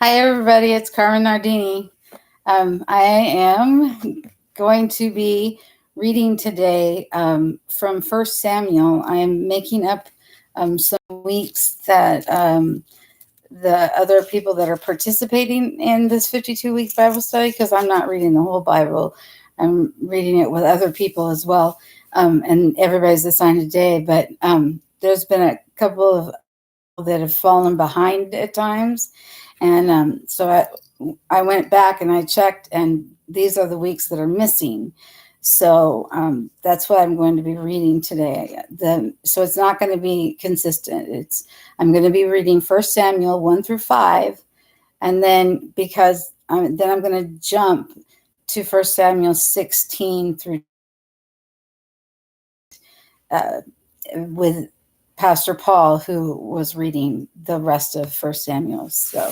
Hi, everybody. It's Carmen Nardini. I am going to be reading today from First Samuel. I am making up some weeks that the other people that are participating in this 52 week Bible study, because I'm not reading the whole Bible. I'm reading it with other people as well, and everybody's assigned a day. But there's been a couple of that have fallen behind at times. And I went back and I checked, and these are the weeks that are missing. So that's what I'm going to be reading today. So it's not going to be consistent. I'm going to be reading 1 Samuel 1 through 5, and then then I'm going to jump to 1 Samuel 16 through with Pastor Paul, who was reading the rest of 1 Samuel. So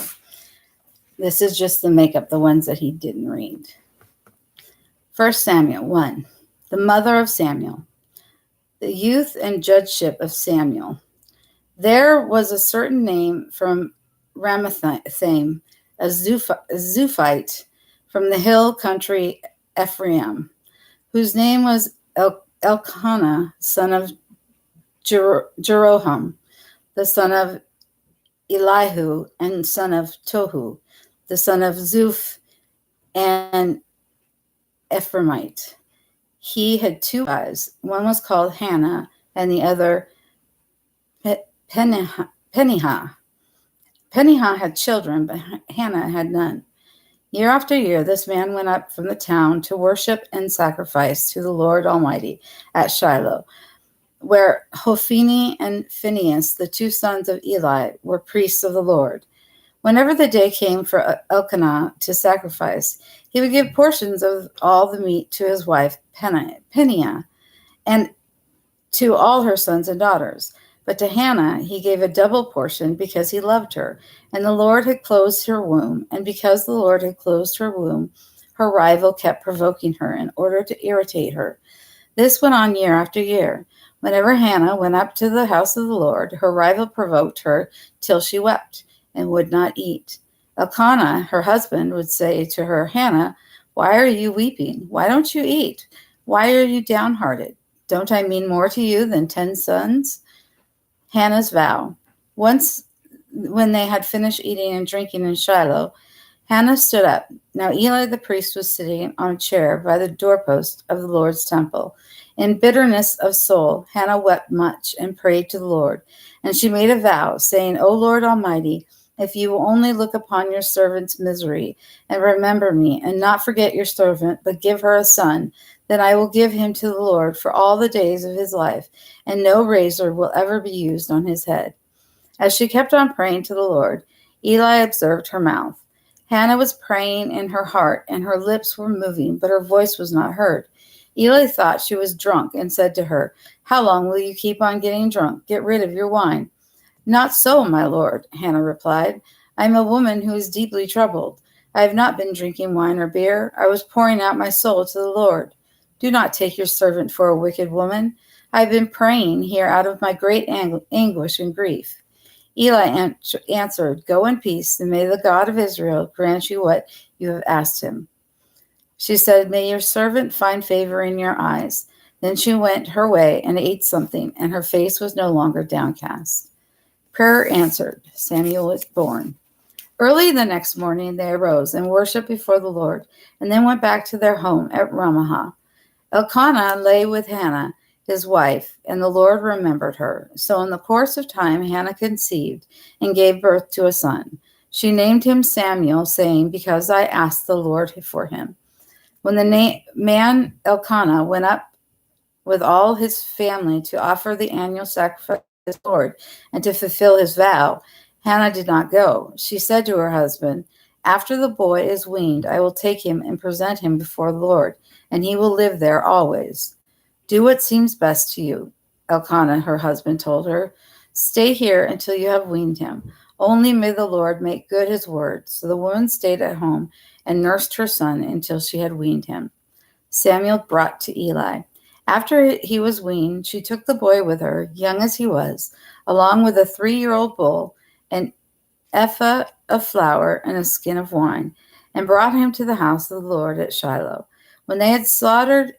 this is just the makeup, the ones that he didn't read. 1 Samuel 1, the mother of Samuel, the youth and judgeship of Samuel. There was a certain name from Ramathaim, a Zuphite from the hill country Ephraim, whose name was Elkanah, son of Jeroham, the son of Elihu, and son of Tohu, the son of Zuph, and Ephraimite. He had two wives. One was called Hannah, and the other Peninnah. Peninnah had children, but Hannah had none. Year after year, this man went up from the town to worship and sacrifice to the Lord Almighty at Shiloh, where Hophni and Phinehas, the two sons of Eli, were priests of the Lord. Whenever the day came for Elkanah to sacrifice, he would give portions of all the meat to his wife Peninnah and to all her sons and daughters. But to Hannah he gave a double portion because he loved her, and the Lord had closed her womb. And because the Lord had closed her womb, her rival kept provoking her in order to irritate her. This went on year after year. Whenever Hannah went up to the house of the Lord, her rival provoked her till she wept and would not eat. Elkanah, her husband, would say to her, Hannah, why are you weeping? Why don't you eat? Why are you downhearted? Don't I mean more to you than 10 sons? Hannah's vow. Once, when they had finished eating and drinking in Shiloh, Hannah stood up. Now Eli the priest was sitting on a chair by the doorpost of the Lord's temple. In bitterness of soul, Hannah wept much and prayed to the Lord. And she made a vow, saying, O Lord Almighty, if you will only look upon your servant's misery and remember me, and not forget your servant, but give her a son, then I will give him to the Lord for all the days of his life, and no razor will ever be used on his head. As she kept on praying to the Lord, Eli observed her mouth. Hannah was praying in her heart, and her lips were moving, but her voice was not heard. Eli thought she was drunk and said to her, How long will you keep on getting drunk? Get rid of your wine. Not so, my lord, Hannah replied. I am a woman who is deeply troubled. I have not been drinking wine or beer. I was pouring out my soul to the Lord. Do not take your servant for a wicked woman. I have been praying here out of my great anguish and grief. Eli answered, Go in peace, and may the God of Israel grant you what you have asked him. She said, May your servant find favor in your eyes. Then she went her way and ate something, and her face was no longer downcast. Prayer answered. Samuel was born. Early the next morning they arose and worshipped before the Lord, and then went back to their home at Ramah. Elkanah lay with Hannah, his wife, and the Lord remembered her. So in the course of time Hannah conceived and gave birth to a son. She named him Samuel, saying, Because I asked the Lord for him. When the man Elkanah went up with all his family to offer the annual sacrifice to the Lord and to fulfill his vow, Hannah did not go. She said to her husband, After the boy is weaned, I will take him and present him before the Lord, and he will live there always. Do what seems best to you, Elkanah, her husband, told her. Stay here until you have weaned him. Only may the Lord make good his word. So the woman stayed at home and nursed her son until she had weaned him. Samuel brought to Eli. After he was weaned, she took the boy with her, young as he was, along with a 3-year-old bull, and ephah of flour and a skin of wine, and brought him to the house of the Lord at Shiloh. When they had slaughtered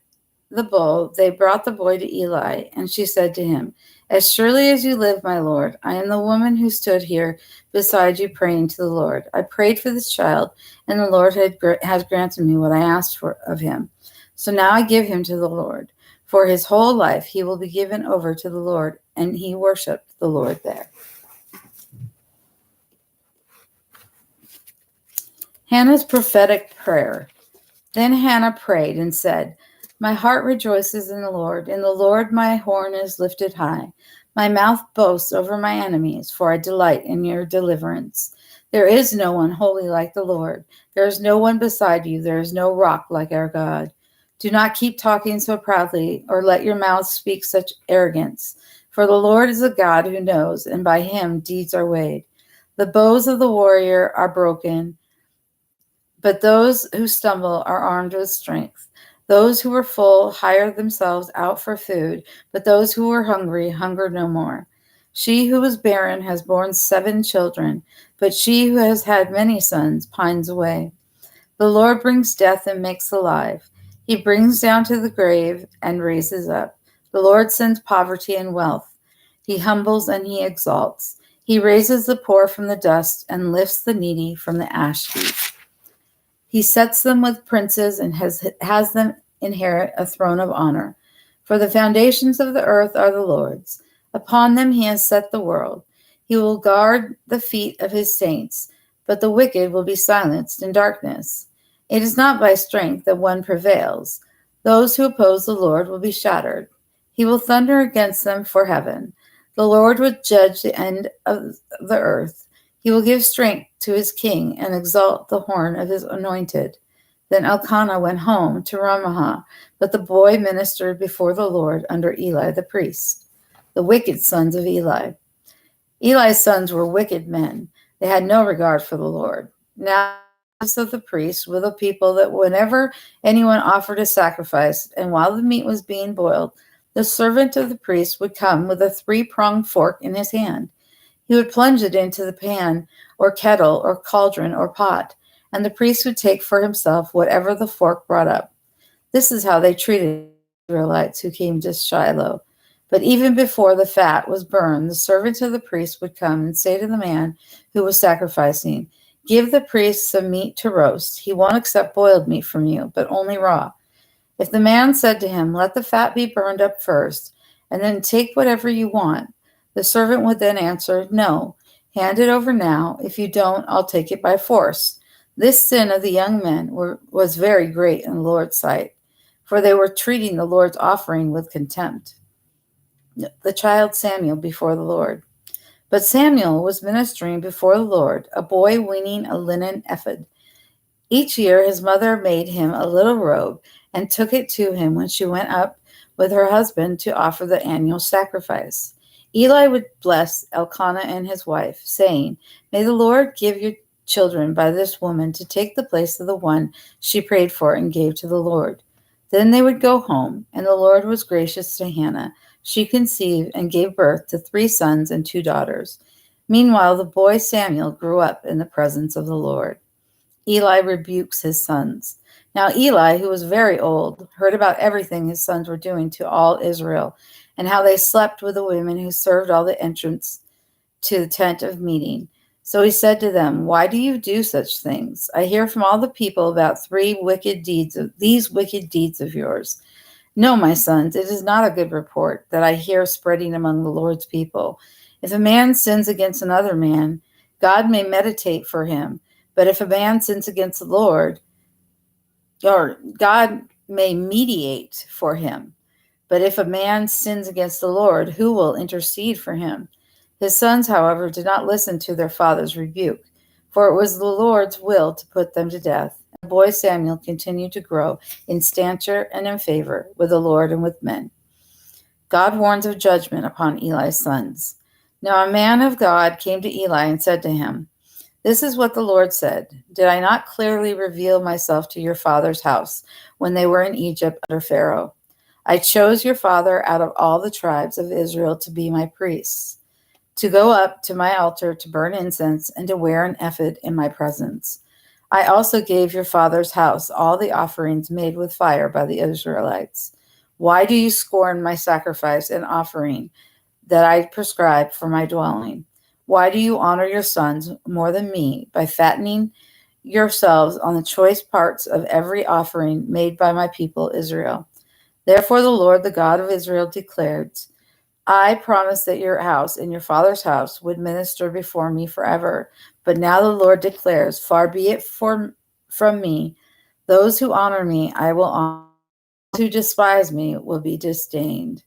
the bull, they brought the boy to Eli, and she said to him, "As surely as you live, my lord, I am the woman who stood here beside you praying to the Lord. I prayed for this child, and the Lord has granted me what I asked for of him. So now I give him to the Lord. For his whole life he will be given over to the Lord." And he worshipped the Lord there. Hannah's prophetic prayer. Then Hannah prayed and said, "My heart rejoices in the Lord my horn is lifted high. My mouth boasts over my enemies, for I delight in your deliverance. There is no one holy like the Lord. There is no one beside you. There is no rock like our God. Do not keep talking so proudly, or let your mouth speak such arrogance. For the Lord is a God who knows, and by him deeds are weighed. The bows of the warrior are broken, but those who stumble are armed with strength. Those who were full hired themselves out for food, but those who were hungry hunger no more. She who was barren has borne 7 children, but she who has had many sons pines away. The Lord brings death and makes alive. He brings down to the grave and raises up. The Lord sends poverty and wealth. He humbles and he exalts. He raises the poor from the dust and lifts the needy from the ash heap. He sets them with princes and has them inherit a throne of honor. For the foundations of the earth are the Lord's. Upon them he has set the world. He will guard the feet of his saints, but the wicked will be silenced in darkness. It is not by strength that one prevails. Those who oppose the Lord will be shattered. He will thunder against them for heaven. The Lord will judge the end of the earth. He will give strength to his king and exalt the horn of his anointed. Then Elkanah went home to Ramah, but the boy ministered before the Lord under Eli the priest. The wicked sons of Eli. Eli's sons were wicked men. They had no regard for the Lord. Now of the priests were the people that whenever anyone offered a sacrifice, and while the meat was being boiled, the servant of the priest would come with a 3-pronged fork in his hand. He would plunge it into the pan or kettle or cauldron or pot, and the priest would take for himself whatever the fork brought up. This is how they treated the Israelites who came to Shiloh. But even before the fat was burned, the servant of the priest would come and say to the man who was sacrificing, "Give the priest some meat to roast. He won't accept boiled meat from you, but only raw." If the man said to him, "Let the fat be burned up first, and then take whatever you want," the servant would then answer, "No, hand it over now. If you don't, I'll take it by force." This sin of the young men was very great in the Lord's sight, for they were treating the Lord's offering with contempt. The child Samuel before the Lord. But Samuel was ministering before the Lord, a boy weaning a linen ephod. Each year his mother made him a little robe and took it to him when she went up with her husband to offer the annual sacrifice. Eli would bless Elkanah and his wife, saying, "May the Lord give you children by this woman to take the place of the one she prayed for and gave to the Lord." Then they would go home, and the Lord was gracious to Hannah. She conceived and gave birth to 3 sons and 2 daughters. Meanwhile, the boy Samuel grew up in the presence of the Lord. Eli rebukes his sons. Now Eli, who was very old, heard about everything his sons were doing to all Israel, and how they slept with the women who served all the entrance to the tent of meeting. So he said to them, "Why do you do such things? I hear from all the people about these wicked deeds of yours. No, my sons, it is not a good report that I hear spreading among the Lord's people. If a man sins against another man, God may meditate for him. But if a man sins against the Lord, or God may mediate for him. But if a man sins against the Lord, who will intercede for him?" His sons, however, did not listen to their father's rebuke, for it was the Lord's will to put them to death. The boy Samuel continued to grow in stature and in favor with the Lord and with men. God warns of judgment upon Eli's sons. Now a man of God came to Eli and said to him, "This is what the Lord said. Did I not clearly reveal myself to your father's house when they were in Egypt under Pharaoh? I chose your father out of all the tribes of Israel to be my priests. to go up to my altar to burn incense and to wear an ephod in my presence. I also gave your father's house all the offerings made with fire by the Israelites. Why do you scorn my sacrifice and offering that I prescribe for my dwelling? Why do you honor your sons more than me by fattening yourselves on the choice parts of every offering made by my people Israel? Therefore the Lord, the God of Israel, declared, I promised that your house and your father's house would minister before me forever. But now the Lord declares, far be it from me. Those who honor me, I will honor. Those who despise me will be disdained.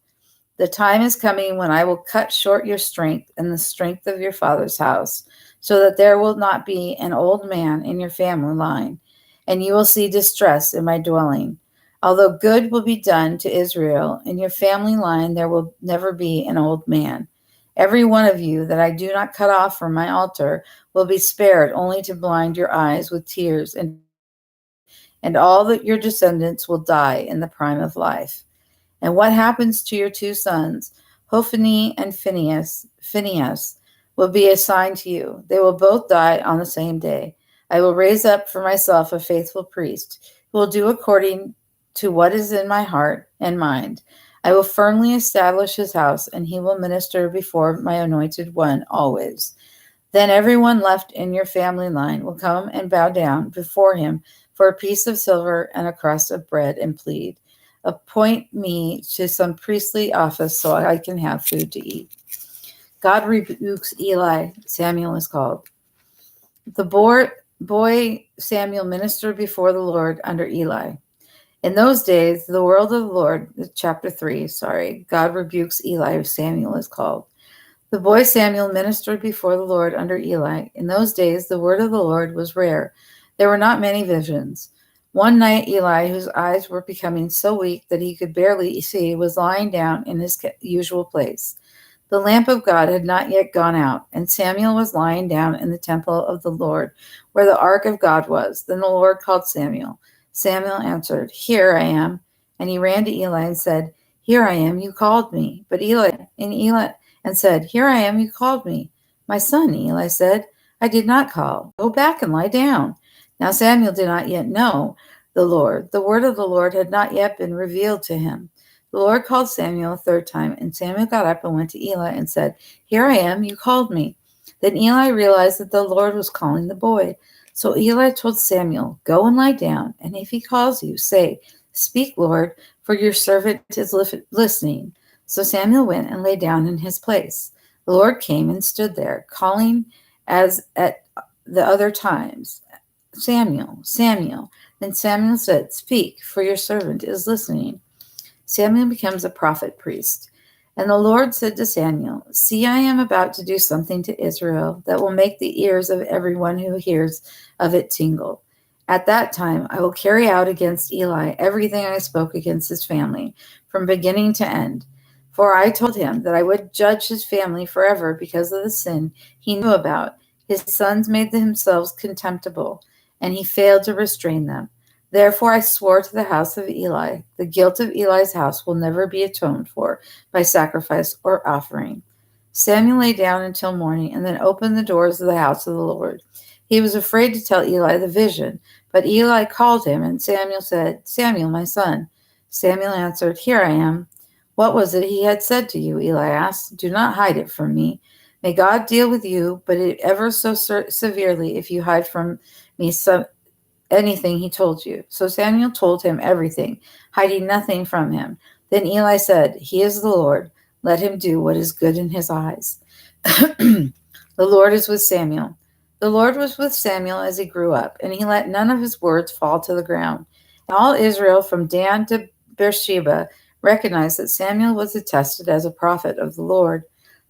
The time is coming when I will cut short your strength and the strength of your father's house, so that there will not be an old man in your family line, and you will see distress in my dwelling. Although good will be done to Israel, in your family line there will never be an old man. Every one of you that I do not cut off from my altar will be spared only to blind your eyes with tears, and all that your descendants will die in the prime of life. And what happens to your two sons, Hophni and Phinehas, will be a sign to you. They will both die on the same day. I will raise up for myself a faithful priest who will do according to what is in my heart and mind. I will firmly establish his house, and he will minister before my anointed one always. Then everyone left in your family line will come and bow down before him for a piece of silver and a crust of bread and plead, appoint me to some priestly office so I can have food to eat. God rebukes Eli, Samuel is called. The boy Samuel ministered before the Lord under Eli. In those days, the word of the Lord, chapter 3, God rebukes Eli, Samuel is called. The boy Samuel ministered before the Lord under Eli. In those days, the word of the Lord was rare. There were not many visions. One night, Eli, whose eyes were becoming so weak that he could barely see, was lying down in his usual place. The lamp of God had not yet gone out, and Samuel was lying down in the temple of the Lord, where the ark of God was. Then the Lord called Samuel. Samuel answered, Here I am. And he ran to Eli and said, Here I am, you called me. But Eli said, Here I am, you called me. My son, Eli said, I did not call. Go back and lie down. Now Samuel did not yet know the Lord. The word of the Lord had not yet been revealed to him. The Lord called Samuel a third time, and Samuel got up and went to Eli and said, Here I am, you called me. Then Eli realized that the Lord was calling the boy. So Eli told Samuel, Go and lie down, and if he calls you, say, Speak, Lord, for your servant is listening. So Samuel went and lay down in his place. The Lord came and stood there, calling as at the other times, Samuel, Samuel. Then Samuel said, Speak, for your servant is listening. Samuel becomes a prophet priest. And the Lord said to Samuel, See, I am about to do something to Israel that will make the ears of everyone who hears of it tingle. At that time, I will carry out against Eli everything I spoke against his family, from beginning to end. For I told him that I would judge his family forever because of the sin he knew about. His sons made themselves contemptible, and he failed to restrain them. Therefore I swore to the house of Eli, the guilt of Eli's house will never be atoned for by sacrifice or offering. Samuel lay down until morning and then opened the doors of the house of the Lord. He was afraid to tell Eli the vision, but Eli called him, and Samuel said, Samuel, my son. Samuel answered, Here I am. What was it he had said to you? Eli asked. Do not hide it from me. May God deal with you, but ever so severely if you hide from me anything he told you. So Samuel told him everything, hiding nothing from him. Then Eli said, He is the Lord. Let him do what is good in his eyes. The Lord is with Samuel. The Lord was with Samuel as he grew up, and he let none of his words fall to the ground. And all Israel from Dan to Beersheba recognized that Samuel was attested as a prophet of the Lord.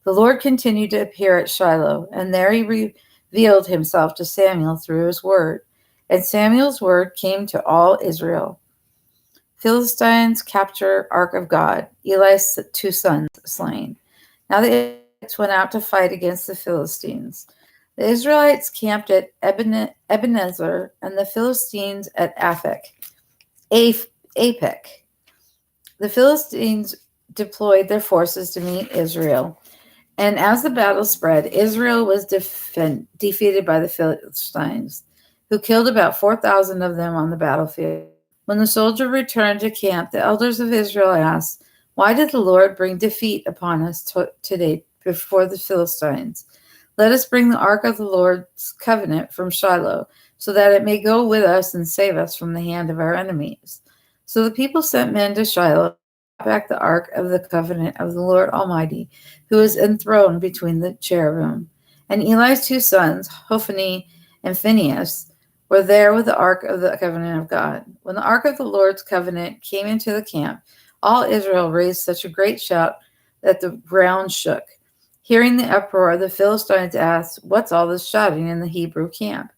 The Lord continued to appear at Shiloh, and there he revealed himself to Samuel through his word. And Samuel's word came to all Israel. Philistines capture Ark of God. Eli's two sons slain. Now the Israelites went out to fight against the Philistines. The Israelites camped at Ebenezer, and the Philistines at Aphek. The Philistines deployed their forces to meet Israel, And as the battle spread, Israel was defeated by the Philistines, who killed about 4,000 of them on the battlefield. When the soldier returned to camp, the elders of Israel asked, "Why did the Lord bring defeat upon us today before the Philistines? Let us bring the ark of the Lord's covenant from Shiloh, so that it may go with us and save us from the hand of our enemies." So the people sent men to Shiloh back the ark of the covenant of the Lord Almighty, who is enthroned between the cherubim. And Eli's two sons, Hophni and Phinehas, were there with the ark of the covenant of God. When the ark of the Lord's covenant came into the camp, all Israel raised such a great shout that the ground shook. Hearing the uproar, the Philistines asked, "What's all this shouting in the Hebrew camp?"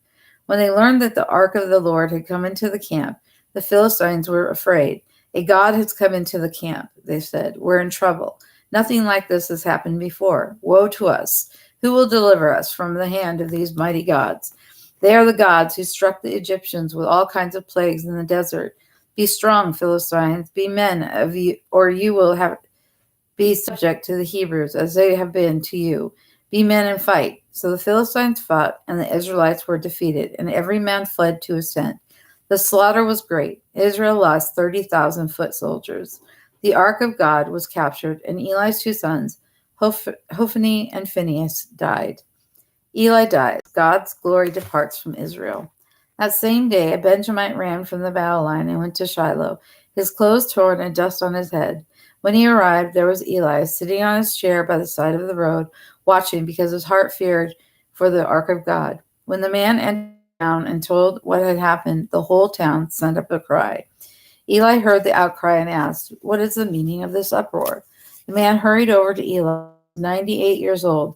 When they learned that the ark of the Lord had come into the camp, the Philistines were afraid. "A god has come into the camp," they said. "We're in trouble. Nothing like this has happened before. Woe to us! Who will deliver us from the hand of these mighty gods? They are the gods who struck the Egyptians with all kinds of plagues in the desert. Be strong, Philistines. Be men of you, or you will be subject to the Hebrews as they have been to you. Be men and fight." So the Philistines fought, and the Israelites were defeated, and every man fled to his tent. The slaughter was great. Israel lost 30,000 foot soldiers. The ark of God was captured, and Eli's two sons, Hophni and Phinehas, died. Eli dies. God's glory departs from Israel. That same day, a Benjamite ran from the battle line and went to Shiloh, his clothes torn and dust on his head. When he arrived, there was Eli sitting on his chair by the side of the road, watching because his heart feared for the ark of God. When the man entered the town and told what had happened, the whole town sent up a cry. Eli heard the outcry and asked, "What is the meaning of this uproar?" The man hurried over to Eli, 98 years old,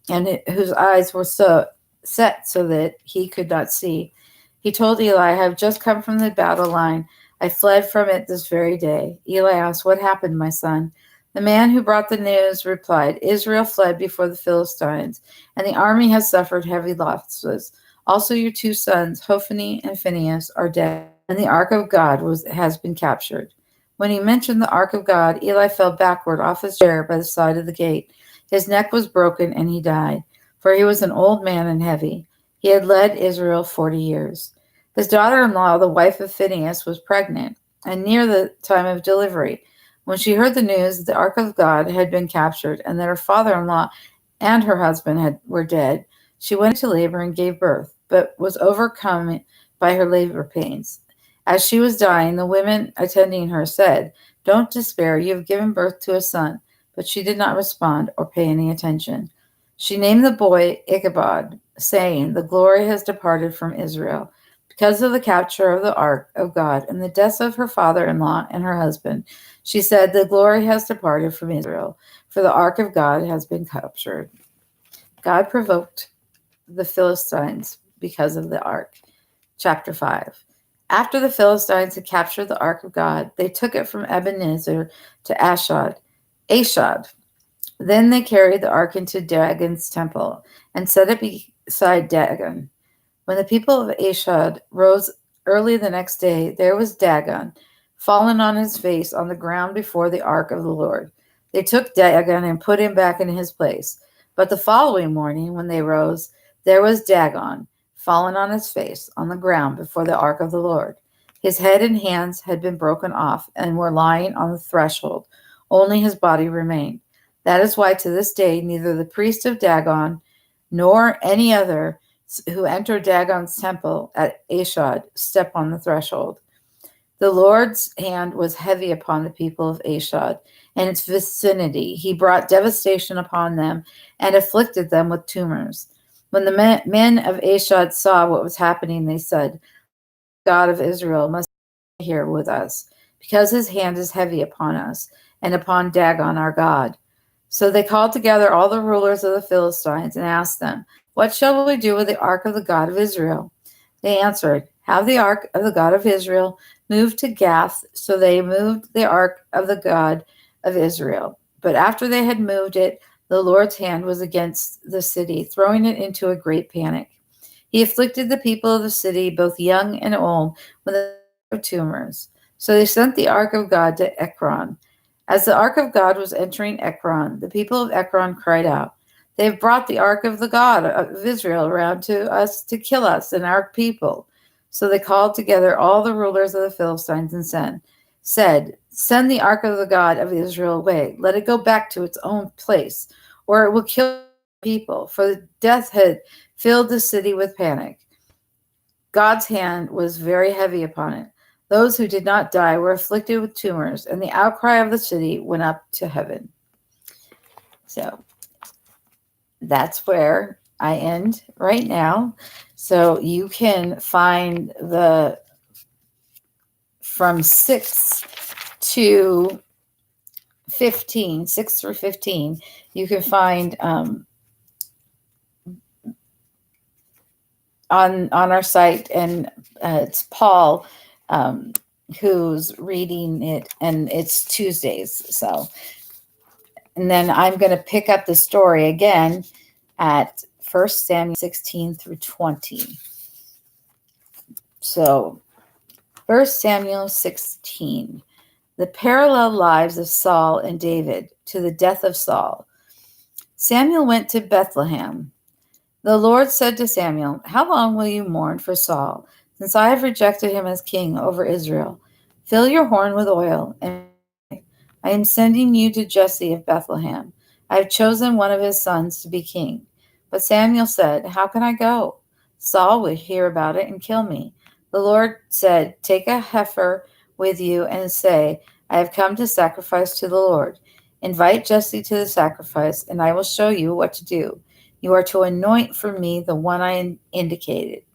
and whose eyes were so set so that he could not see. He told Eli, "I have just come from the battle line. I fled from it this very day." Eli asked, "What happened, my son?" The man who brought the news replied, "Israel fled before the Philistines, and the army has suffered heavy losses. Also your two sons, Hophni and Phinehas, are dead, and the ark of God has been captured." When he mentioned the ark of God, Eli fell backward off his chair by the side of the gate. His neck was broken, and he died, for he was an old man and heavy. He had led Israel 40 years. His daughter-in-law, the wife of Phinehas, was pregnant, and near the time of delivery. When she heard the news that the ark of God had been captured and that her father-in-law and her husband were dead, she went into labor and gave birth, but was overcome by her labor pains. As she was dying, the women attending her said, "Don't despair, you have given birth to a son." But she did not respond or pay any attention. She named the boy Ichabod, saying, "The glory has departed from Israel." Because of the capture of the ark of God and the deaths of her father-in-law and her husband, she said, "The glory has departed from Israel, for the ark of God has been captured." God provoked the Philistines because of the ark. Chapter 5. After the Philistines had captured the ark of God, they took it from Ebenezer to Ashdod. Then they carried the ark into Dagon's temple and set it beside Dagon. When the people of Ashdod rose early the next day, there was Dagon, fallen on his face on the ground before the ark of the Lord. They took Dagon and put him back in his place. But the following morning, when they rose, there was Dagon, fallen on his face on the ground before the ark of the Lord. His head and hands had been broken off and were lying on the threshold. Only his body remained. That is why to this day neither the priest of Dagon nor any other who entered Dagon's temple at Ashdod step on the threshold. The Lord's hand was heavy upon the people of Ashdod and its vicinity. He brought devastation upon them and afflicted them with tumors. When the men of Ashdod saw what was happening, they said, "God of Israel must be here with us, because his hand is heavy upon us and upon Dagon our God." So they called together all the rulers of the Philistines and asked them, "What shall we do with the ark of the God of Israel?" They answered, "Have the ark of the God of Israel moved to Gath." So they moved the ark of the God of Israel. But after they had moved it, the Lord's hand was against the city, throwing it into a great panic. He afflicted the people of the city, both young and old, with tumors. So they sent the ark of God to Ekron. As the ark of God was entering Ekron, the people of Ekron cried out, "They have brought the ark of the God of Israel around to us to kill us and our people." So they called together all the rulers of the Philistines and said, "Send the ark of the God of Israel away. Let it go back to its own place, or it will kill people." For the death had filled the city with panic. God's hand was very heavy upon it. Those who did not die were afflicted with tumors, and the outcry of the city went up to heaven. So that's where I end right now. So you can find from 6 to 15, 6 through 15, you can find on our site, and it's Paul who's reading it, and it's Tuesdays. So, and then I'm going to pick up the story again at 1 Samuel 16 through 20. So 1 Samuel 16, the parallel lives of Saul and David to the death of Saul. Samuel went to Bethlehem. The Lord said to Samuel, "How long will you mourn for Saul, since I have rejected him as king over Israel? Fill your horn with oil, and I am sending you to Jesse of Bethlehem. I have chosen one of his sons to be king." But Samuel said, "How can I go? Saul will hear about it and kill me." The Lord said, "Take a heifer with you and say, 'I have come to sacrifice to the Lord.' Invite Jesse to the sacrifice, and I will show you what to do. You are to anoint for me the one I indicate.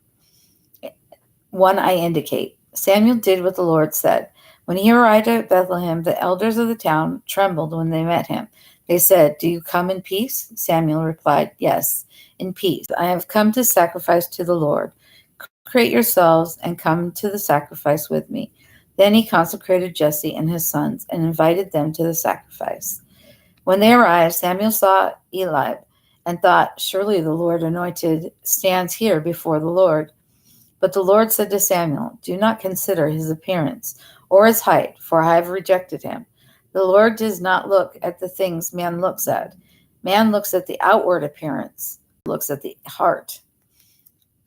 Samuel did what the Lord said. When he arrived at Bethlehem, the elders of the town trembled when they met him. They said, "Do you come in peace?" Samuel replied, "Yes, in peace. I have come to sacrifice to the Lord. Consecrate yourselves and come to the sacrifice with me." Then he consecrated Jesse and his sons and invited them to the sacrifice. When they arrived, Samuel saw Eliab and thought, "Surely the Lord anointed stands here before the Lord." But the Lord said to Samuel, "Do not consider his appearance or his height, for I have rejected him. The Lord does not look at the things man looks at. Man looks at the outward appearance, looks at the heart."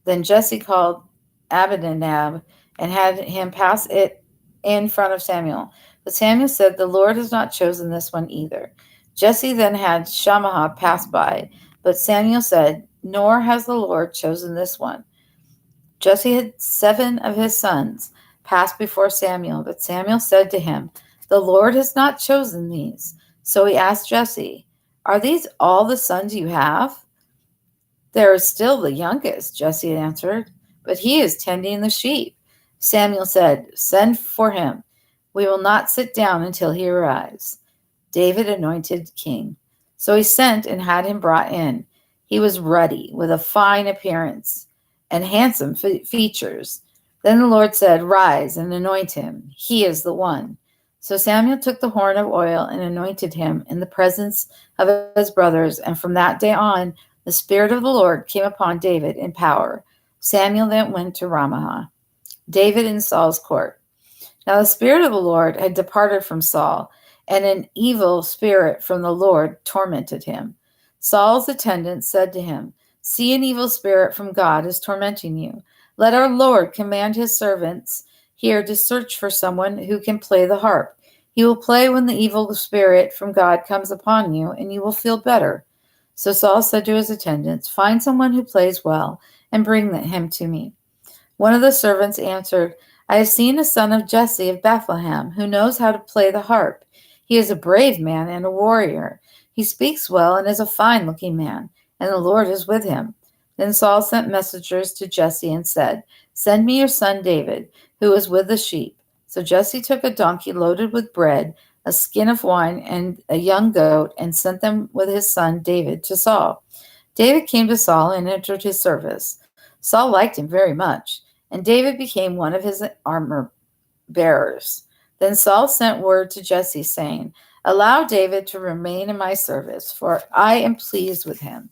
Then Jesse called Abinadab and had him pass it in front of Samuel. But Samuel said, "The Lord has not chosen this one either." Jesse then had Shammah pass by, but Samuel said, "Nor has the Lord chosen this one." Jesse had 7 of his sons pass before Samuel, but Samuel said to him, "The Lord has not chosen these." So he asked Jesse, "Are these all the sons you have?" "There is still the youngest," Jesse answered, "but he is tending the sheep." Samuel said, "Send for him. We will not sit down until he arrives." David anointed king. So he sent and had him brought in. He was ruddy, with a fine appearance and handsome features. Then the Lord said, "Rise and anoint him. He is the one." So Samuel took the horn of oil and anointed him in the presence of his brothers. And from that day on, the Spirit of the Lord came upon David in power. Samuel then went to Ramah. David in Saul's court. Now the Spirit of the Lord had departed from Saul, and an evil spirit from the Lord tormented him. Saul's attendants said to him, "See, an evil spirit from God is tormenting you. Let our Lord command his servants here to search for someone who can play the harp. He will play when the evil spirit from God comes upon you, and you will feel better." So Saul said to his attendants, "Find someone who plays well, and bring him to me." One of the servants answered, "I have seen a son of Jesse of Bethlehem, who knows how to play the harp. He is a brave man and a warrior. He speaks well and is a fine-looking man, and the Lord is with him." Then Saul sent messengers to Jesse and said, "Send me your son David, who is with the sheep." So Jesse took a donkey loaded with bread, a skin of wine, and a young goat, and sent them with his son David to Saul. David came to Saul and entered his service. Saul liked him very much, and David became one of his armor bearers. Then Saul sent word to Jesse, saying, "Allow David to remain in my service, for I am pleased with him."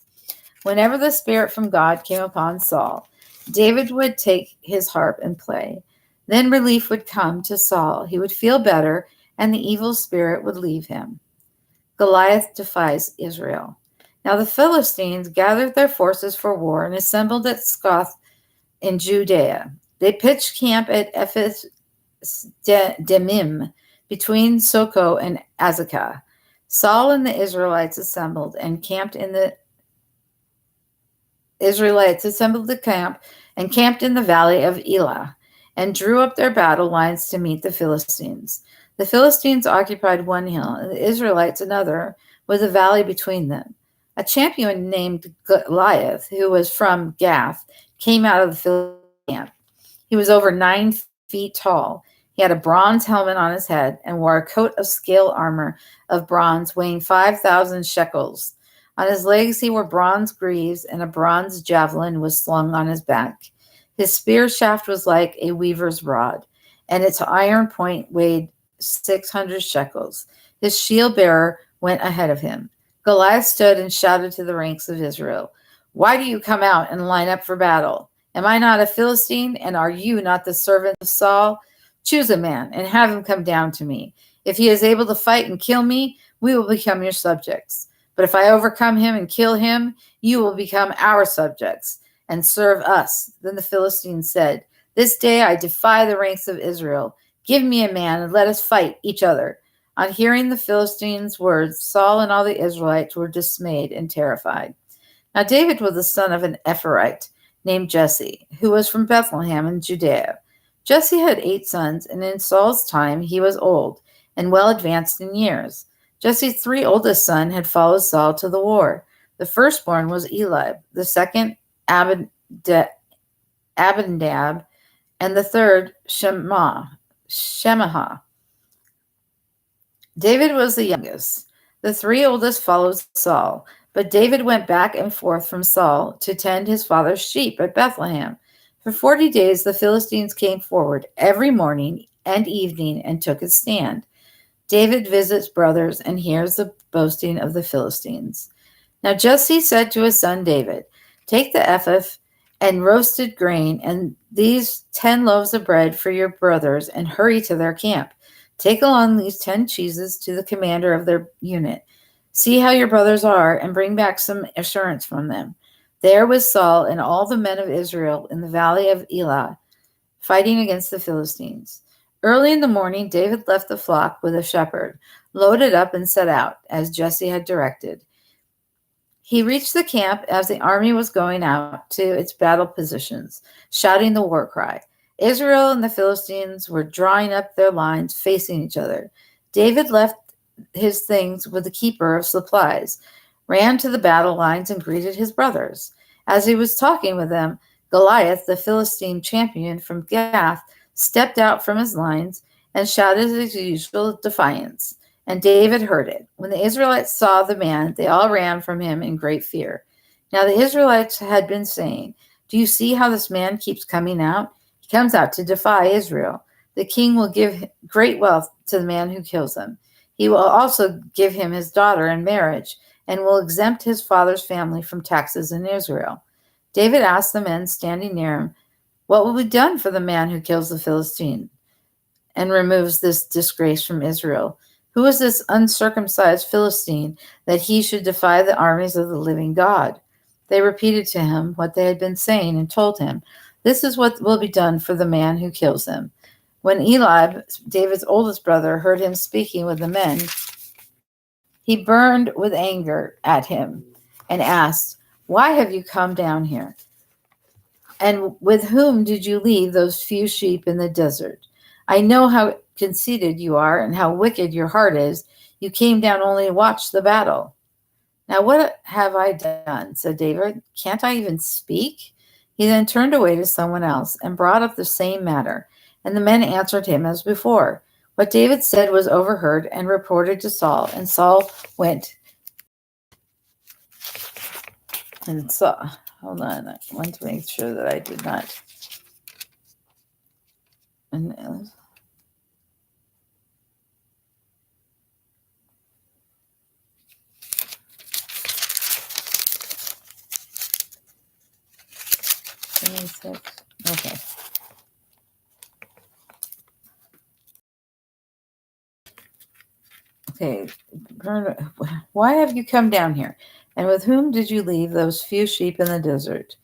Whenever the Spirit from God came upon Saul, David would take his harp and play. Then relief would come to Saul. He would feel better, and the evil spirit would leave him. Goliath defies Israel. Now the Philistines gathered their forces for war and assembled at Scoth in Judea. They pitched camp at Ephes Demim between Soko and Azekah. Saul and the Israelites assembled the camp and camped in the valley of Elah and drew up their battle lines to meet the Philistines. The Philistines occupied one hill and the Israelites another, with a valley between them. A champion named Goliath, who was from Gath, came out of the Philistine camp. He was over 9 feet tall. He had a bronze helmet on his head and wore a coat of scale armor of bronze weighing 5,000 shekels. On his legs he wore bronze greaves, and a bronze javelin was slung on his back. His spear shaft was like a weaver's rod, and its iron point weighed 600 shekels. His shield bearer went ahead of him. Goliath stood and shouted to the ranks of Israel, "Why do you come out and line up for battle? Am I not a Philistine, and are you not the servant of Saul? Choose a man and have him come down to me. If he is able to fight and kill me, we will become your subjects. But if I overcome him and kill him, you will become our subjects and serve us." Then the Philistines said, "This day I defy the ranks of Israel. Give me a man and let us fight each other." On hearing the Philistines' words, Saul and all the Israelites were dismayed and terrified. Now David was the son of an Ephraite named Jesse, who was from Bethlehem in Judea. Jesse had 8 sons, and in Saul's time he was old and well advanced in years. Jesse's 3 oldest sons had followed Saul to the war. The firstborn was Eliab, the second Abinadab, and the third Shemaiah. David was the youngest. The 3 oldest followed Saul, but David went back and forth from Saul to tend his father's sheep at Bethlehem. For 40 days the Philistines came forward every morning and evening and took his stand. David visits brothers and hears the boasting of the Philistines. Now Jesse said to his son David, "Take the ephah and roasted grain and these 10 loaves of bread for your brothers and hurry to their camp. Take along these 10 cheeses to the commander of their unit. See how your brothers are and bring back some assurance from them." There was Saul and all the men of Israel in the valley of Elah, fighting against the Philistines. Early in the morning, David left the flock with a shepherd, loaded up and set out, as Jesse had directed. He reached the camp as the army was going out to its battle positions, shouting the war cry. Israel and the Philistines were drawing up their lines, facing each other. David left his things with the keeper of supplies, ran to the battle lines, and greeted his brothers. As he was talking with them, Goliath, the Philistine champion from Gath, stepped out from his lines and shouted his usual defiance. And David heard it. When the Israelites saw the man, they all ran from him in great fear. Now the Israelites had been saying, "Do you see how this man keeps coming out? He comes out to defy Israel. The king will give great wealth to the man who kills him. He will also give him his daughter in marriage and will exempt his father's family from taxes in Israel." David asked the men standing near him, "What will be done for the man who kills the Philistine and removes this disgrace from Israel? Who is this uncircumcised Philistine that he should defy the armies of the living God?" They repeated to him what they had been saying and told him, "This is what will be done for the man who kills him." When Eliab, David's oldest brother, heard him speaking with the men, he burned with anger at him and asked, "Why have you come down here? And with whom did you leave those few sheep in the desert? I know how conceited you are and how wicked your heart is. You came down only to watch the battle." "Now what have I done?" said David. "Can't I even speak?" He then turned away to someone else and brought up the same matter, and the men answered him as before. What David said was overheard and reported to Saul, and Saul went and saw. Hold on, I want to make sure that I did not. And okay. Okay. Why have you come down here? And with whom did you leave those few sheep in the desert?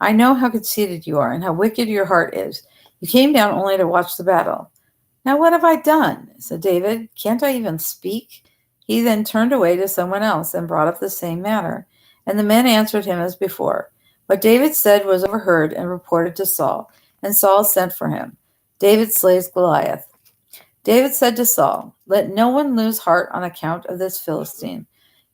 I know how conceited you are and how wicked your heart is. You came down only to watch the battle. Now what have I done? Said David. Can't I even speak? He then turned away to someone else and brought up the same matter. And the men answered him as before. What David said was overheard and reported to Saul, and Saul sent for him. David slays Goliath. David said to Saul, Let no one lose heart on account of this Philistine.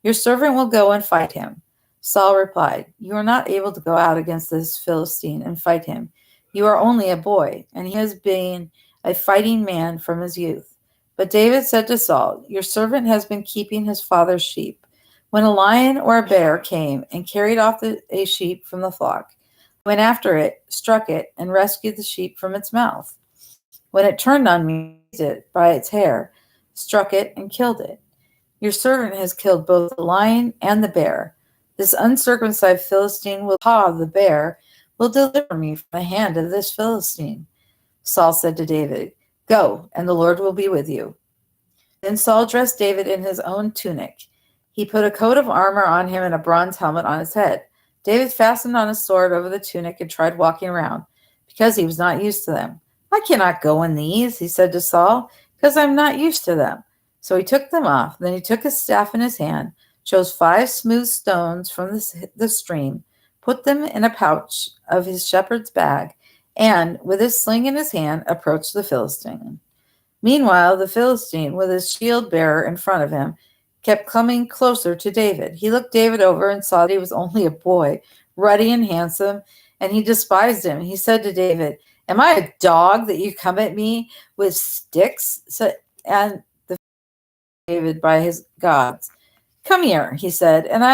Your servant will go and fight him. Saul replied, You are not able to go out against this Philistine and fight him. You are only a boy, and he has been a fighting man from his youth. But David said to Saul, Your servant has been keeping his father's sheep. When a lion or a bear came and carried off a sheep from the flock, I went after it, struck it, and rescued the sheep from its mouth. When it turned on me, it by its hair, struck it, and killed it. Your servant has killed both the lion and the bear. This uncircumcised Philistine will paw the bear, will deliver me from the hand of this Philistine. Saul said to David, Go, and the Lord will be with you. Then Saul dressed David in his own tunic. He put a coat of armor on him and a bronze helmet on his head. David fastened on his sword over the tunic and tried walking around, because he was not used to them. I cannot go in these, he said to Saul, because I'm not used to them. So he took them off. Then he took his staff in his hand, chose 5 smooth stones from the stream, put them in a pouch of his shepherd's bag, and, with his sling in his hand, approached the Philistine. Meanwhile, the Philistine, with his shield bearer in front of him, kept coming closer to David. He looked David over and saw that he was only a boy, ruddy and handsome, and he despised him. He said to David, Am I a dog that you come at me with sticks? And David by his gods. Come here, he said, and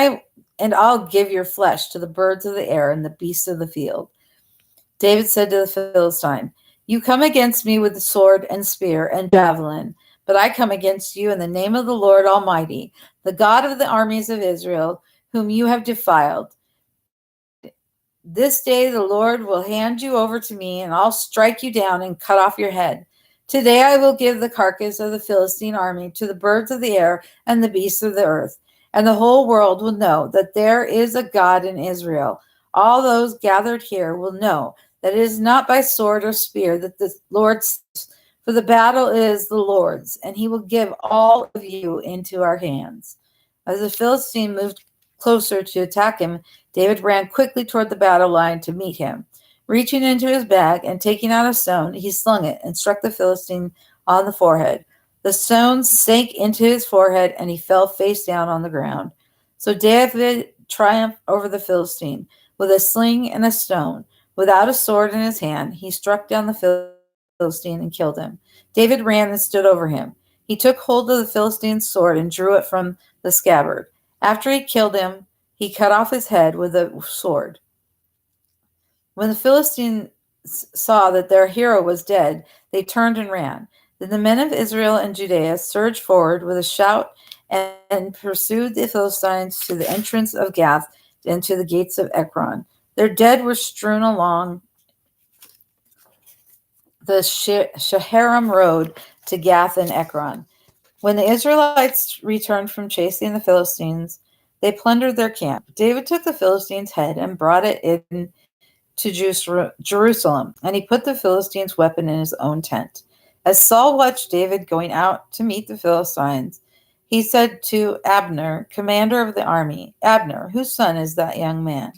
I'll give your flesh to the birds of the air and the beasts of the field. David said to the Philistine, You come against me with the sword and spear and javelin, but I come against you in the name of the Lord Almighty, the God of the armies of Israel, whom you have defiled. This day the Lord will hand you over to me, and I'll strike you down and cut off your head. Today I will give the carcass of the Philistine army to the birds of the air and the beasts of the earth, and the whole world will know that there is a God in Israel. All those gathered here will know that it is not by sword or spear that the Lord saves, for the battle is the Lord's, and he will give all of you into our hands. As the Philistine moved closer to attack him, David ran quickly toward the battle line to meet him. Reaching into his bag and taking out a stone, he slung it and struck the Philistine on the forehead. The stone sank into his forehead, and he fell face down on the ground. So David triumphed over the Philistine with a sling and a stone. Without a sword in his hand, he struck down the Philistine and killed him. David ran and stood over him. He took hold of the Philistine's sword and drew it from the scabbard. After he killed him, he cut off his head with a sword. When the Philistines saw that their hero was dead, they turned and ran. Then the men of Israel and Judea surged forward with a shout and pursued the Philistines to the entrance of Gath and to the gates of Ekron. Their dead were strewn along the Shaharim road to Gath and Ekron. When the Israelites returned from chasing the Philistines, they plundered their camp. David took the Philistine's head and brought it in to Jerusalem, and he put the Philistine's weapon in his own tent. As Saul watched David going out to meet the Philistines, he said to Abner, commander of the army, Abner, whose son is that young man?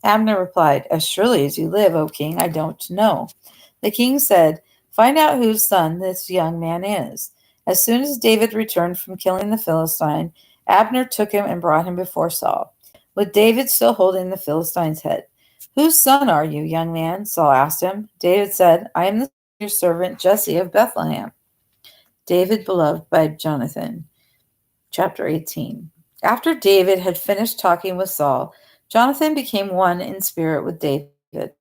Abner replied, As surely as you live, O king, I don't know. The king said, Find out whose son this young man is. As soon as David returned from killing the Philistine, Abner took him and brought him before Saul, with David still holding the Philistine's head. Whose son are you, young man? Saul asked him. David said, I am your servant Jesse of Bethlehem. David beloved by Jonathan. Chapter 18. After David had finished talking with Saul, Jonathan became one in spirit with David,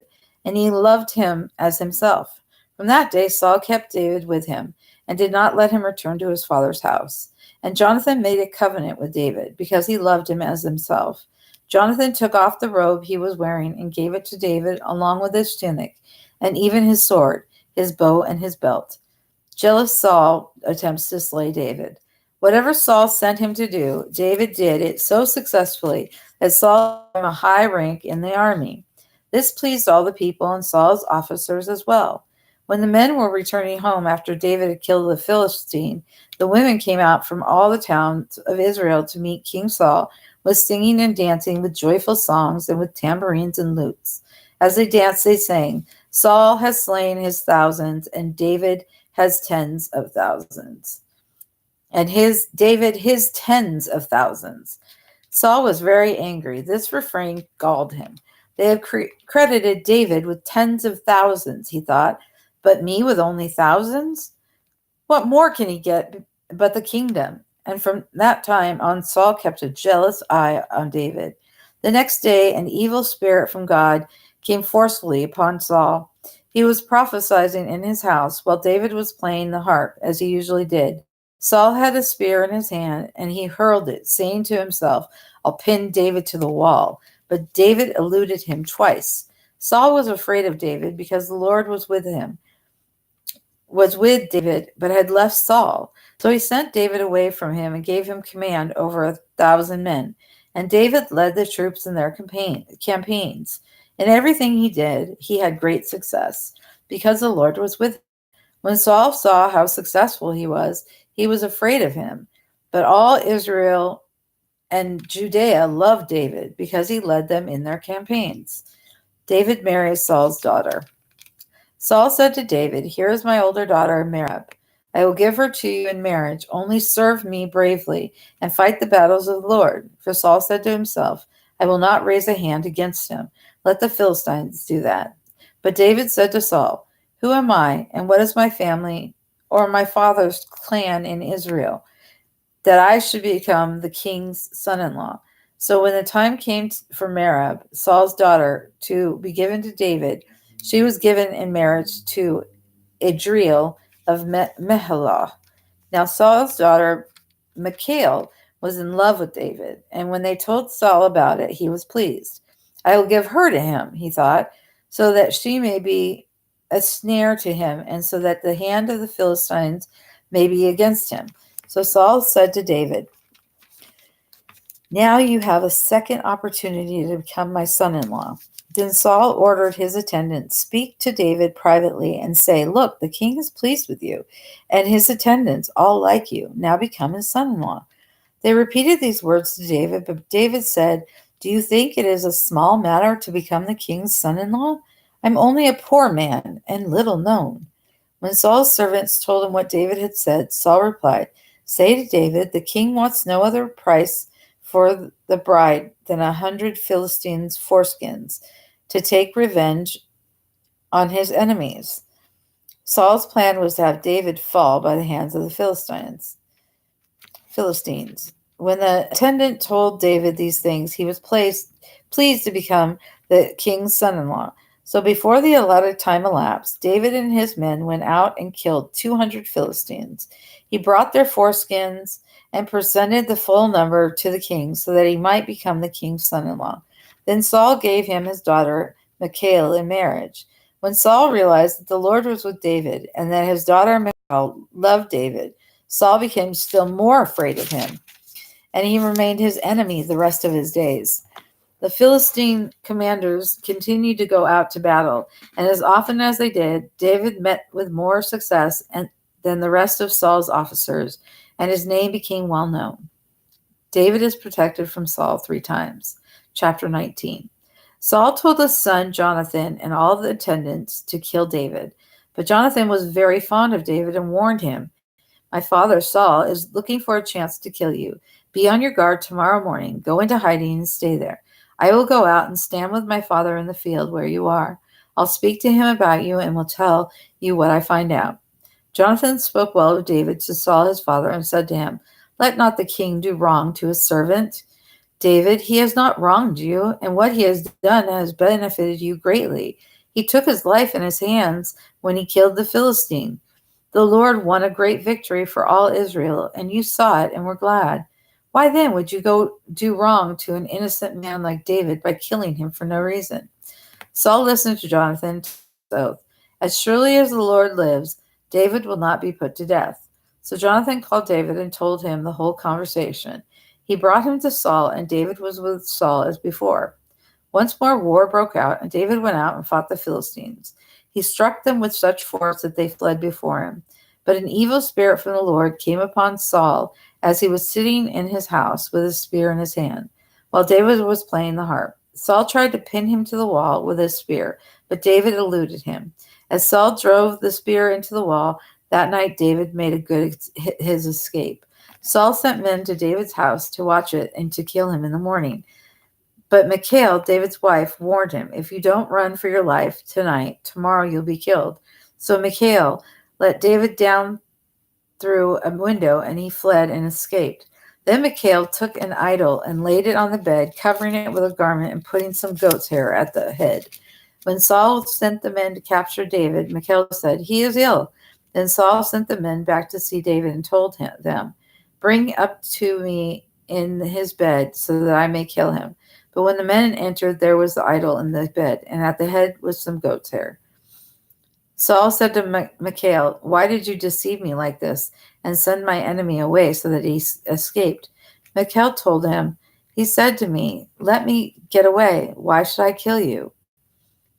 and he loved him as himself. From that day Saul kept David with him, and did not let him return to his father's house. And Jonathan made a covenant with David, because he loved him as himself. Jonathan took off the robe he was wearing and gave it to David along with his tunic, and even his sword, his bow, and his belt. Jealous Saul attempts to slay David. Whatever Saul sent him to do, David did it so successfully that Saul gave him a high rank in the army. This pleased all the people and Saul's officers as well. When the men were returning home after David had killed the Philistine, the women came out from all the towns of Israel to meet King Saul with singing and dancing with joyful songs and with tambourines and lutes. As they danced, they sang, Saul has slain his thousands, and David has tens of thousands. And David his tens of thousands. Saul was very angry. This refrain galled him. They have credited David with tens of thousands, he thought, but me with only thousands? What more can he get but the kingdom? And from that time on, Saul kept a jealous eye on David. The next day, an evil spirit from God came forcefully upon Saul. He was prophesying in his house while David was playing the harp, as he usually did. Saul had a spear in his hand, and he hurled it, saying to himself, I'll pin David to the wall. But David eluded him twice. Saul was afraid of David because the Lord was with David, but had left Saul. So he sent David away from him and gave him command over 1,000 men. And David led the troops in their campaigns. In everything he did, he had great success, because the Lord was with him. When Saul saw how successful he was afraid of him. But all Israel and Judea loved David because he led them in their campaigns. David marries Saul's daughter. Saul said to David, Here is my older daughter, Merab. I will give her to you in marriage. Only serve me bravely and fight the battles of the Lord. For Saul said to himself, I will not raise a hand against him. Let the Philistines do that. But David said to Saul, Who am I, and what is my family or my father's clan in Israel, that I should become the king's son-in-law? So when the time came for Merab, Saul's daughter, to be given to David, she was given in marriage to Adriel of Meholah. Now Saul's daughter, Michal, was in love with David, and when they told Saul about it, he was pleased. I will give her to him, he thought, so that she may be a snare to him, and so that the hand of the Philistines may be against him. So Saul said to David, Now you have a second opportunity to become my son-in-law. Then Saul ordered his attendants, Speak to David privately and say, Look, the king is pleased with you, and his attendants all like you. Now become his son-in-law. They repeated these words to David, but David said, Do you think it is a small matter to become the king's son-in-law? I'm only a poor man and little known. When Saul's servants told him what David had said, Saul replied, Say to David, the king wants no other price for the bride than 100 Philistines' foreskins, to take revenge on his enemies. Saul's plan was to have David fall by the hands of the Philistines. When the attendant told David these things, he was pleased to become the king's son-in-law. So before the allotted time elapsed, David and his men went out and killed 200 Philistines. He brought their foreskins and presented the full number to the king so that he might become the king's son-in-law. Then Saul gave him his daughter Michal in marriage. When Saul realized that the Lord was with David and that his daughter Michal loved David, Saul became still more afraid of him, and he remained his enemy the rest of his days. The Philistine commanders continued to go out to battle, and as often as they did, David met with more success than the rest of Saul's officers, and his name became well known. David is protected from Saul 3 times. Chapter 19. Saul told his son Jonathan and all the attendants to kill David, but Jonathan was very fond of David and warned him, My father Saul is looking for a chance to kill you. Be on your guard tomorrow morning. Go into hiding and stay there. I will go out and stand with my father in the field where you are. I'll speak to him about you and will tell you what I find out. Jonathan spoke well of David to Saul his father and said to him, Let not the king do wrong to his servant. David, he has not wronged you, and what he has done has benefited you greatly. He took his life in his hands when he killed the Philistine. The Lord won a great victory for all Israel, and you saw it and were glad. Why then would you go do wrong to an innocent man like David by killing him for no reason? Saul listened to Jonathan's oath. As surely as the Lord lives, David will not be put to death. So Jonathan called David and told him the whole conversation. He brought him to Saul, and David was with Saul as before. Once more war broke out, and David went out and fought the Philistines. He struck them with such force that they fled before him. But an evil spirit from the Lord came upon Saul as he was sitting in his house with a spear in his hand, while David was playing the harp. Saul tried to pin him to the wall with his spear, but David eluded him. As Saul drove the spear into the wall, that night David made a good his escape. Saul sent men to David's house to watch it and to kill him in the morning. But Michal, David's wife, warned him, if you don't run for your life tonight, tomorrow you'll be killed. So Michal let David down through a window, and he fled and escaped. Then Michal took an idol and laid it on the bed, covering it with a garment and putting some goat's hair at the head. When Saul sent the men to capture David, Michal said, he is ill. Then Saul sent the men back to see David and told them, bring up to me in his bed so that I may kill him. But when the men entered, there was the idol in the bed, and at the head was some goat's hair. Saul said to Michal, why did you deceive me like this and send my enemy away so that he escaped? Michal told him, he said to me, let me get away. Why should I kill you?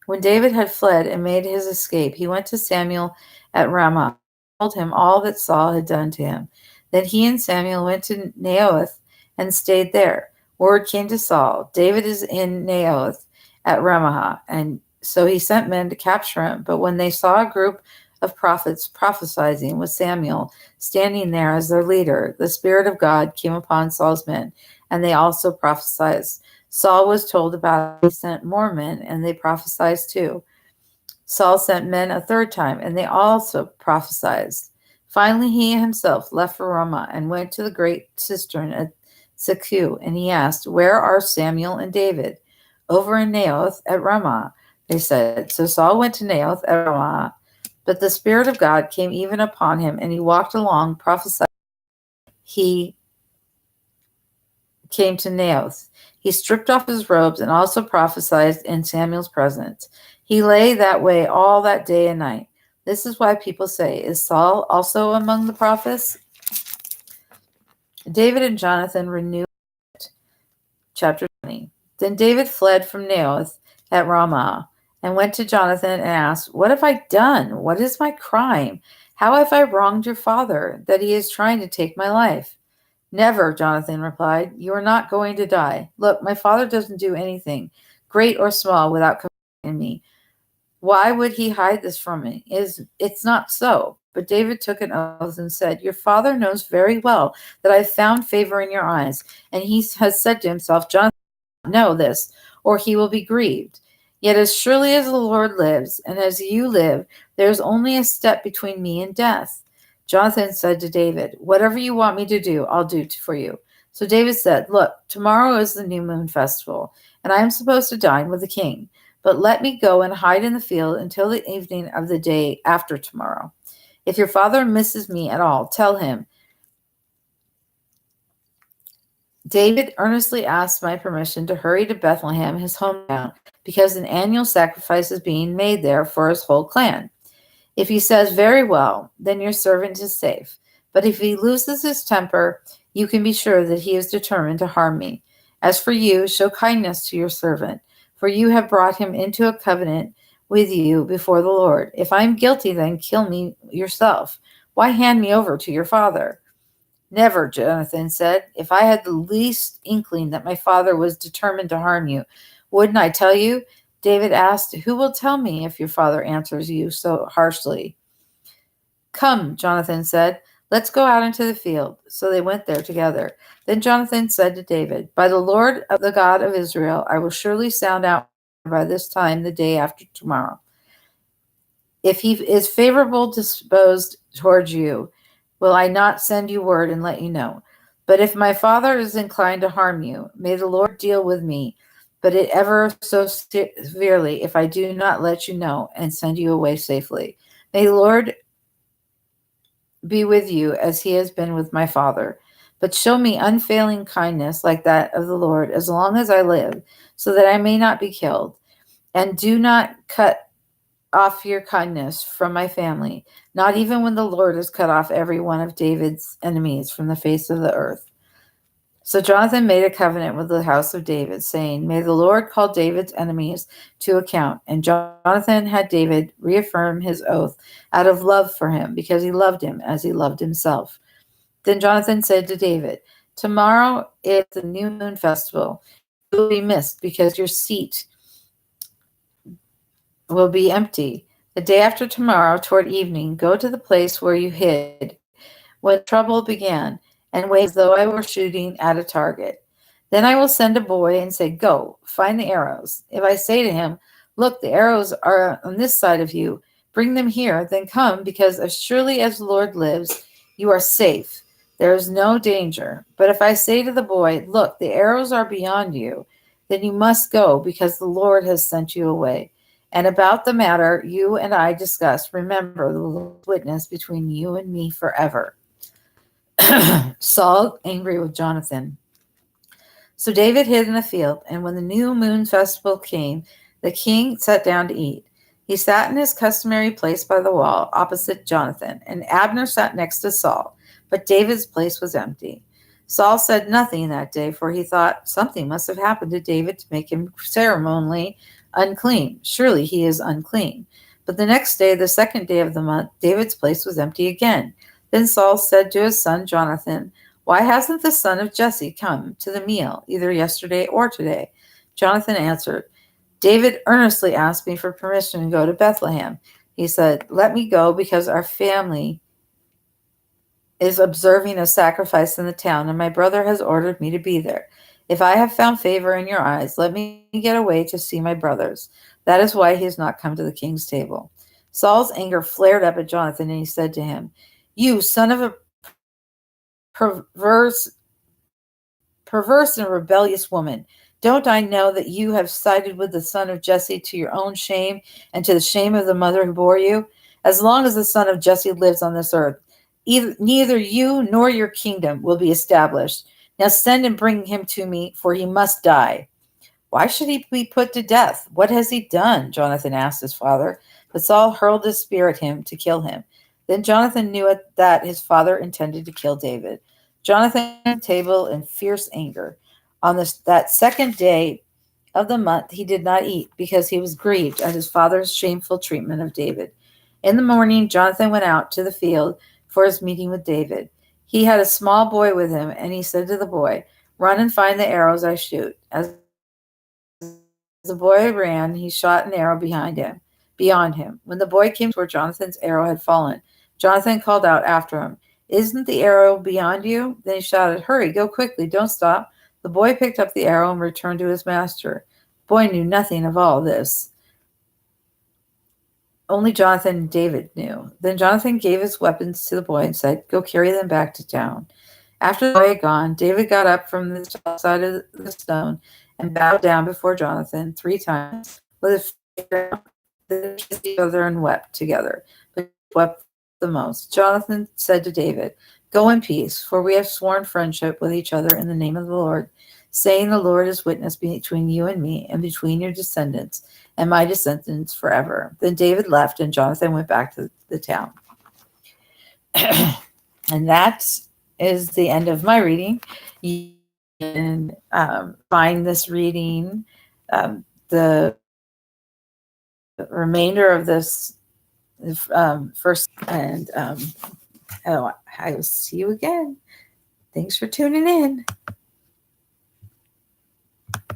When David had fled and made his escape, he went to Samuel at Ramah and told him all that Saul had done to him. Then he and Samuel went to Naioth and stayed there. Word came to Saul, David is in Naioth at Ramah, and so he sent men to capture him. But when they saw a group of prophets prophesying with Samuel standing there as their leader, the Spirit of God came upon Saul's men, and they also prophesied. Saul was told about it. He sent more men, and they prophesied too. Saul sent men a third time, and they also prophesied. Finally, he himself left for Ramah and went to the great cistern at Seku, and he asked, where are Samuel and David? Over in Naioth at Ramah, they said. So Saul went to Naioth at Ramah, but the Spirit of God came even upon him, and he walked along, prophesying. He came to Naioth. He stripped off his robes and also prophesied in Samuel's presence. He lay that way all that day and night. This is why people say, is Saul also among the prophets? David and Jonathan renewed. Chapter 20. Then David fled from Naioth at Ramah and went to Jonathan and asked, what have I done? What is my crime? How have I wronged your father that he is trying to take my life? Never, Jonathan replied. You are not going to die. Look, my father doesn't do anything, great or small, without confiding in me. Why would he hide this from me? It's not so. But David took an oath and said, your father knows very well that I have found favor in your eyes. And he has said to himself, Jonathan will not know this, or he will be grieved. Yet as surely as the Lord lives, and as you live, there is only a step between me and death. Jonathan said to David, whatever you want me to do, I'll do for you. So David said, look, tomorrow is the new moon festival, and I am supposed to dine with the king. But let me go and hide in the field until the evening of the day after tomorrow. If your father misses me at all, tell him. David earnestly asked my permission to hurry to Bethlehem, his hometown, because an annual sacrifice is being made there for his whole clan. If he says, very well, then your servant is safe. But if he loses his temper, you can be sure that he is determined to harm me. As for you, show kindness to your servant, for you have brought him into a covenant with you before the Lord. If I am guilty, then kill me yourself. Why hand me over to your father? Never, Jonathan said. If I had the least inkling that my father was determined to harm you, wouldn't I tell you? David asked, who will tell me if your father answers you so harshly? Come, Jonathan said, let's go out into the field. So they went there together. Then Jonathan said to David, by the Lord, the God of Israel, I will surely sound out by this time the day after tomorrow. If he is favorable disposed towards you, will I not send you word and let you know? But if my father is inclined to harm you, may the Lord deal with me, but it ever so severely, if I do not let you know and send you away safely. May the Lord be with you as he has been with my father. But show me unfailing kindness like that of the Lord as long as I live, so that I may not be killed. And do not cut off your kindness from my family, not even when the Lord has cut off every one of David's enemies from the face of the earth. So Jonathan made a covenant with the house of David, saying, May the Lord call David's enemies to account. And Jonathan had David reaffirm his oath out of love for him, because he loved him as he loved himself. Then Jonathan said to David, Tomorrow is the new moon festival. You will be missed because your seat will be empty. The day after tomorrow, toward evening, go to the place where you hid when trouble began, and wait as though I were shooting at a target. Then I will send a boy and say, Go, find the arrows. If I say to him, Look, the arrows are on this side of you, bring them here, then come, because as surely as the Lord lives, you are safe. There is no danger. But if I say to the boy, Look, the arrows are beyond you, then you must go, because the Lord has sent you away. And about the matter you and I discussed, remember the Lord's witness between you and me forever. Saul angry with Jonathan. So David hid in a field, and when the new moon festival came, the king sat down to eat. He sat in his customary place by the wall, opposite Jonathan, and Abner sat next to Saul, but David's place was empty. Saul said nothing that day, for he thought something must have happened to David to make him ceremonially unclean. Surely he is unclean. But the next day, the second day of the month, David's place was empty again. Then Saul said to his son Jonathan, Why hasn't the son of Jesse come to the meal, either yesterday or today? Jonathan answered, David earnestly asked me for permission to go to Bethlehem. He said, Let me go, because our family is observing a sacrifice in the town, and my brother has ordered me to be there. If I have found favor in your eyes, let me get away to see my brothers. That is why he has not come to the king's table. Saul's anger flared up at Jonathan, and he said to him, You son of a perverse and rebellious woman, don't I know that you have sided with the son of Jesse to your own shame and to the shame of the mother who bore you? As long as the son of Jesse lives on this earth, neither you nor your kingdom will be established. Now send and bring him to me, for he must die. Why should he be put to death? What has he done? Jonathan asked his father. But Saul hurled his spear at him to kill him. Then Jonathan knew that his father intended to kill David. Jonathan at the table in fierce anger. On that second day of the month, he did not eat, because he was grieved at his father's shameful treatment of David. In the morning, Jonathan went out to the field for his meeting with David. He had a small boy with him, and he said to the boy, Run and find the arrows I shoot. As the boy ran, he shot an arrow beyond him. When the boy came to where Jonathan's arrow had fallen, Jonathan called out after him, Isn't the arrow beyond you? Then he shouted, Hurry, go quickly, don't stop. The boy picked up the arrow and returned to his master. The boy knew nothing of all this. Only Jonathan and David knew. Then Jonathan gave his weapons to the boy and said, Go carry them back to town. After the boy had gone, David got up from the side of the stone and bowed down before Jonathan 3 times with his face down. They kissed each other and wept together, but wept the most. Jonathan said to David, Go in peace, for we have sworn friendship with each other in the name of the Lord, saying the Lord is witness between you and me, and between your descendants and my descendants forever. Then David left, and Jonathan went back to the town. And that is the end of my reading. You can find this reading, the remainder of this first, and I will see you again. Thanks for tuning in.